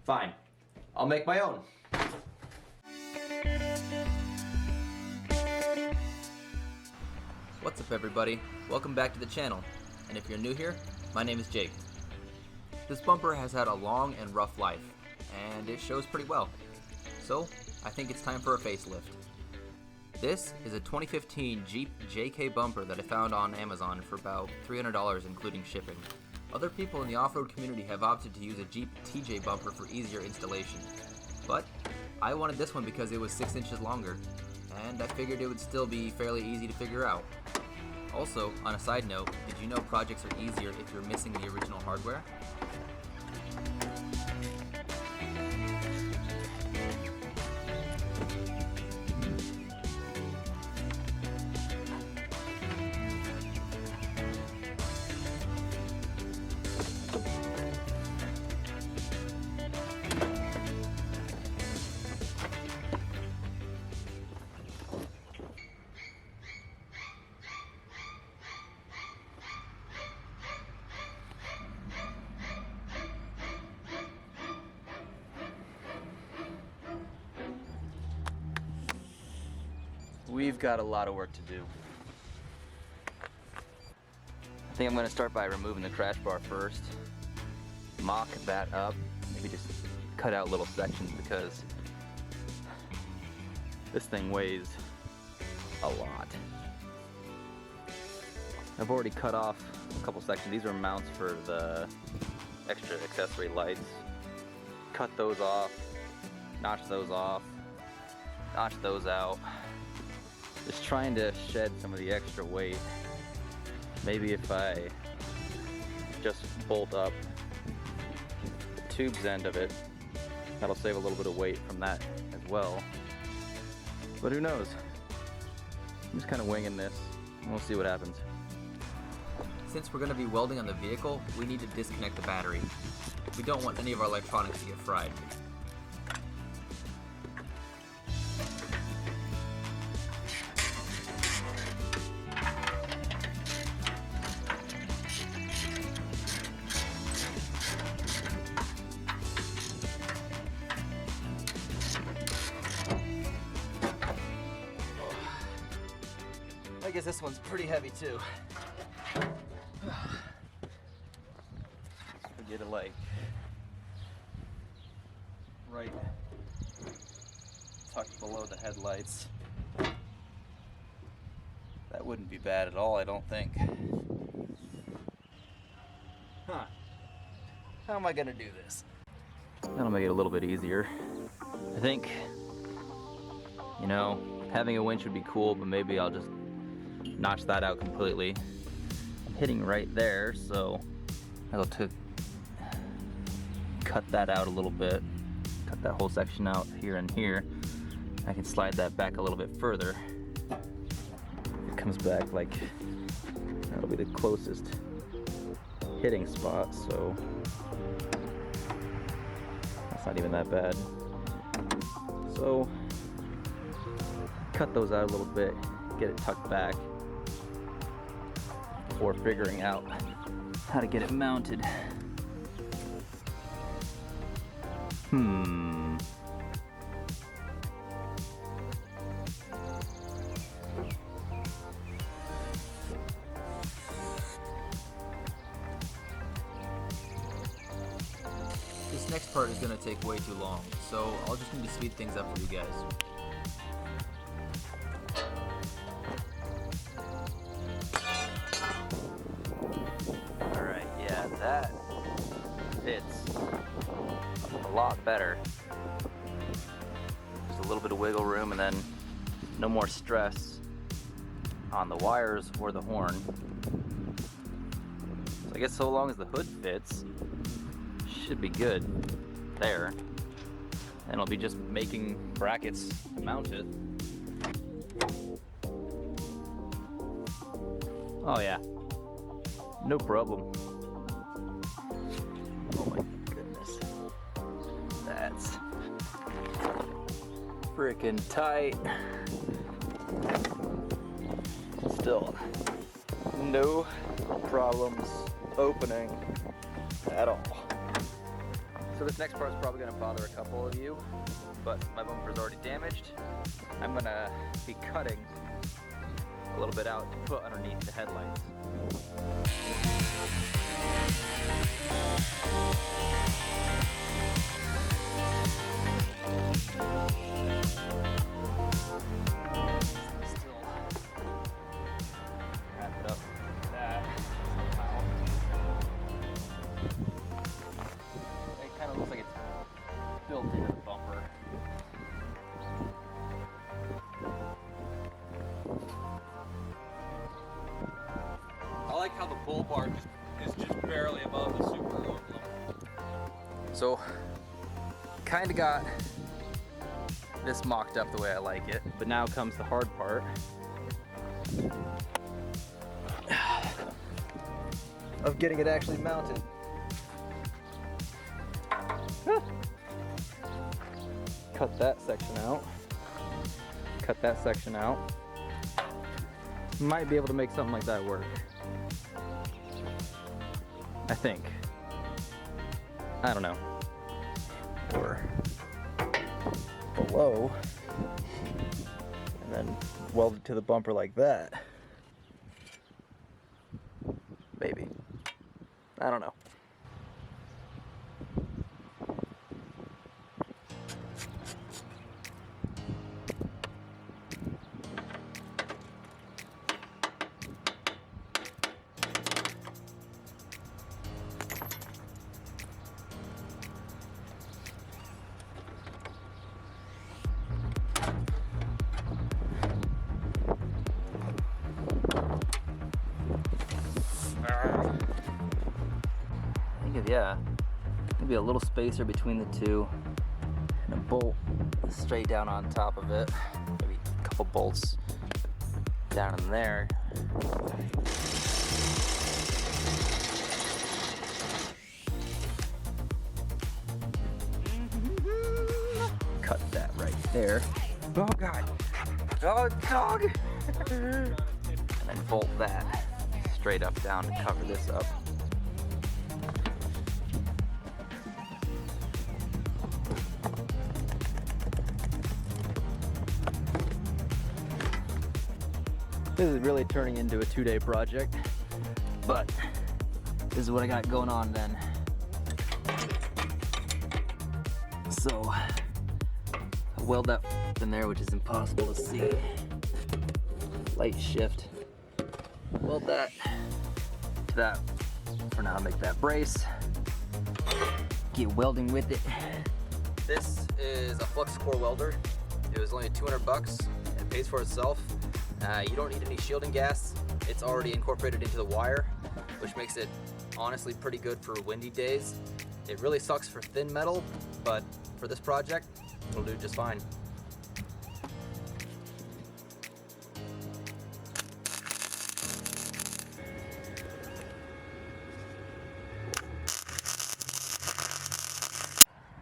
Fine, I'll make my own. What's up everybody? Welcome back to the channel. And if you're new here, my name is Jake. This bumper has had a long and rough life, and it shows pretty well. So, I think it's time for a facelift. This is a 2015 Jeep JK bumper that I found on Amazon for about $300 including shipping. Other people in the off-road community have opted to use a Jeep TJ bumper for easier installation. But I wanted this one because it was 6 inches longer, and I figured it would still be fairly easy to figure out. Also, on a side note, did you know projects are easier if you're missing the original hardware? We've got a lot of work to do. I think I'm going to start by removing the crash bar first. Mock that up. Maybe just cut out little sections because this thing weighs a lot. I've already cut off a couple sections. These are mounts for the extra accessory lights. Cut those off, notch those off, notch those out. Just trying to shed some of the extra weight. Maybe if I just bolt up the tubes end of it, that'll save a little bit of weight from that as well. But who knows? I'm just kind of winging this, and we'll see what happens. Since we're going to be welding on the vehicle, we need to disconnect the battery. We don't want any of our electronics to get fried. I guess this one's pretty heavy too. We get it like right tucked below the headlights. That wouldn't be bad at all, I don't think. Huh. How am I gonna do this? That'll make it a little bit easier. I think, you know, having a winch would be cool, but maybe I'll just notch that out completely. I'm hitting right there, so I'll cut that out a little bit. Cut that whole section out here and here. I can slide that back a little bit further. It comes back like that'll be the closest hitting spot, so that's not even that bad. So cut those out a little bit, get it tucked back before figuring out how to get it mounted. This next part is going to take way too long, so I'll just need to speed things up for you guys. That fits a lot better. Just a little bit of wiggle room and then no more stress on the wires or the horn. So I guess so long as the hood fits, should be good there. And it'll be just making brackets to mount it. Oh yeah, no problem. Oh my goodness. That's freaking tight. Still no problems opening at all. So this next part is probably going to bother a couple of you, but my bumper is already damaged. I'm going to be cutting a little bit out to put underneath the headlights. Still wrap it up like that somehow. It kind of looks like it's built into the bumper. I like how the bull bar is just barely above the Subaru emblem. So, kind of got this mocked up the way I like it, but now comes the hard part. Of getting it actually mounted. Cut that section out. Cut that section out. Might be able to make something like that work. I think. I don't know. Or below. And then weld it to the bumper like that. Maybe. I don't know. Yeah, maybe a little spacer between the two and a bolt straight down on top of it. Maybe a couple bolts down in there. Cut that right there. Oh God. Oh dog. And then bolt that straight up down to cover this up. This is really turning into a 2-day project, but this is what I got going on then. So, I weld that in there, which is impossible to see. Light shift. Weld that to that for now to make that brace. Get welding with it. This is a flux core welder. It was only $200. It pays for itself. You don't need any shielding gas. It's already incorporated into the wire, which makes it honestly pretty good for windy days. It really sucks for thin metal, but for this project, it'll do just fine.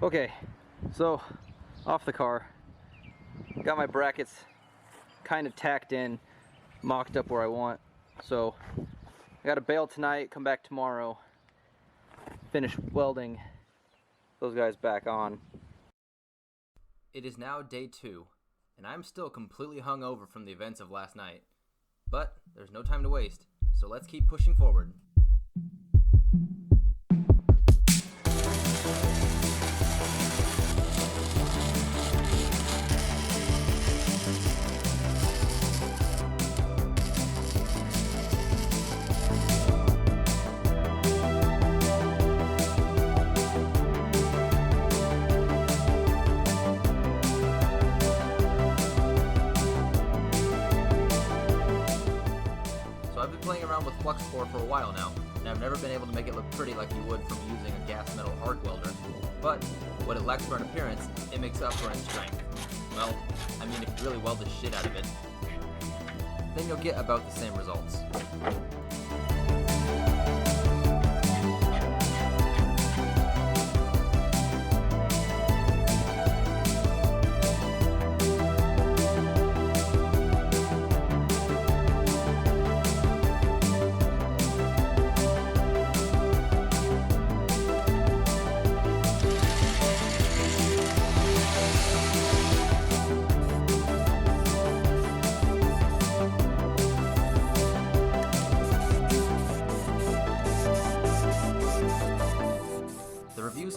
Okay, so off the car, got my brackets kind of tacked in, mocked up where I want. So I got to bail tonight, come back tomorrow, finish welding those guys back on. It is now day 2, and I'm still completely hungover from the events of last night. But there's no time to waste, so let's keep pushing forward. With flux core for a while now, and I've never been able to make it look pretty like you would from using a gas metal arc welder. But what it lacks for an appearance, it makes up for in strength. Well, I mean, if you really weld the shit out of it, then you'll get about the same results.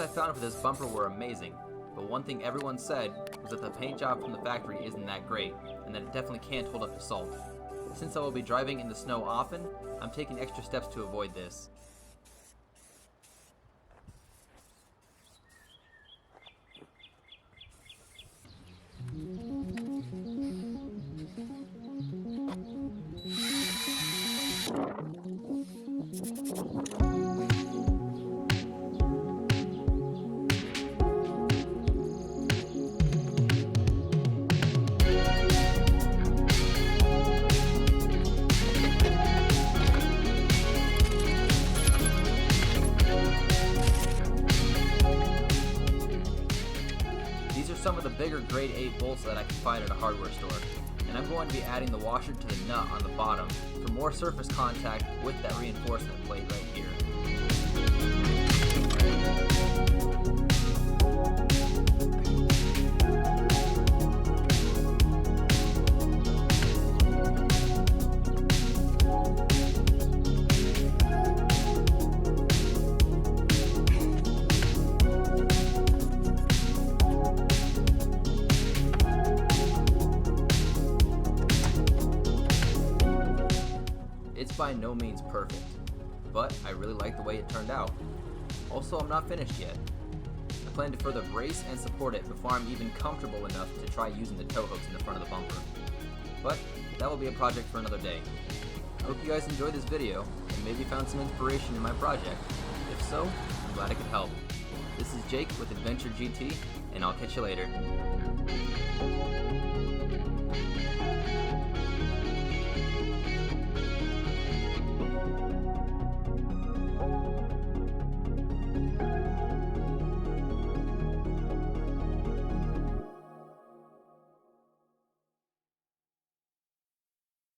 I found for this bumper were amazing, but one thing everyone said was that the paint job from the factory isn't that great, and that it definitely can't hold up to salt. Since I will be driving in the snow often, I'm taking extra steps to avoid this. These are some of the bigger grade 8 bolts that I can find at a hardware store, and I'm going to be adding the washer to the nut on the bottom for more surface contact with that reinforcement plate right here. It's by no means perfect, but I really like the way it turned out. Also, I'm not finished yet. I plan to further brace and support it before I'm even comfortable enough to try using the tow hooks in the front of the bumper. But that will be a project for another day. I hope you guys enjoyed this video and maybe found some inspiration in my project. If so, I'm glad I could help. This is Jake with Adventure GT, and I'll catch you later.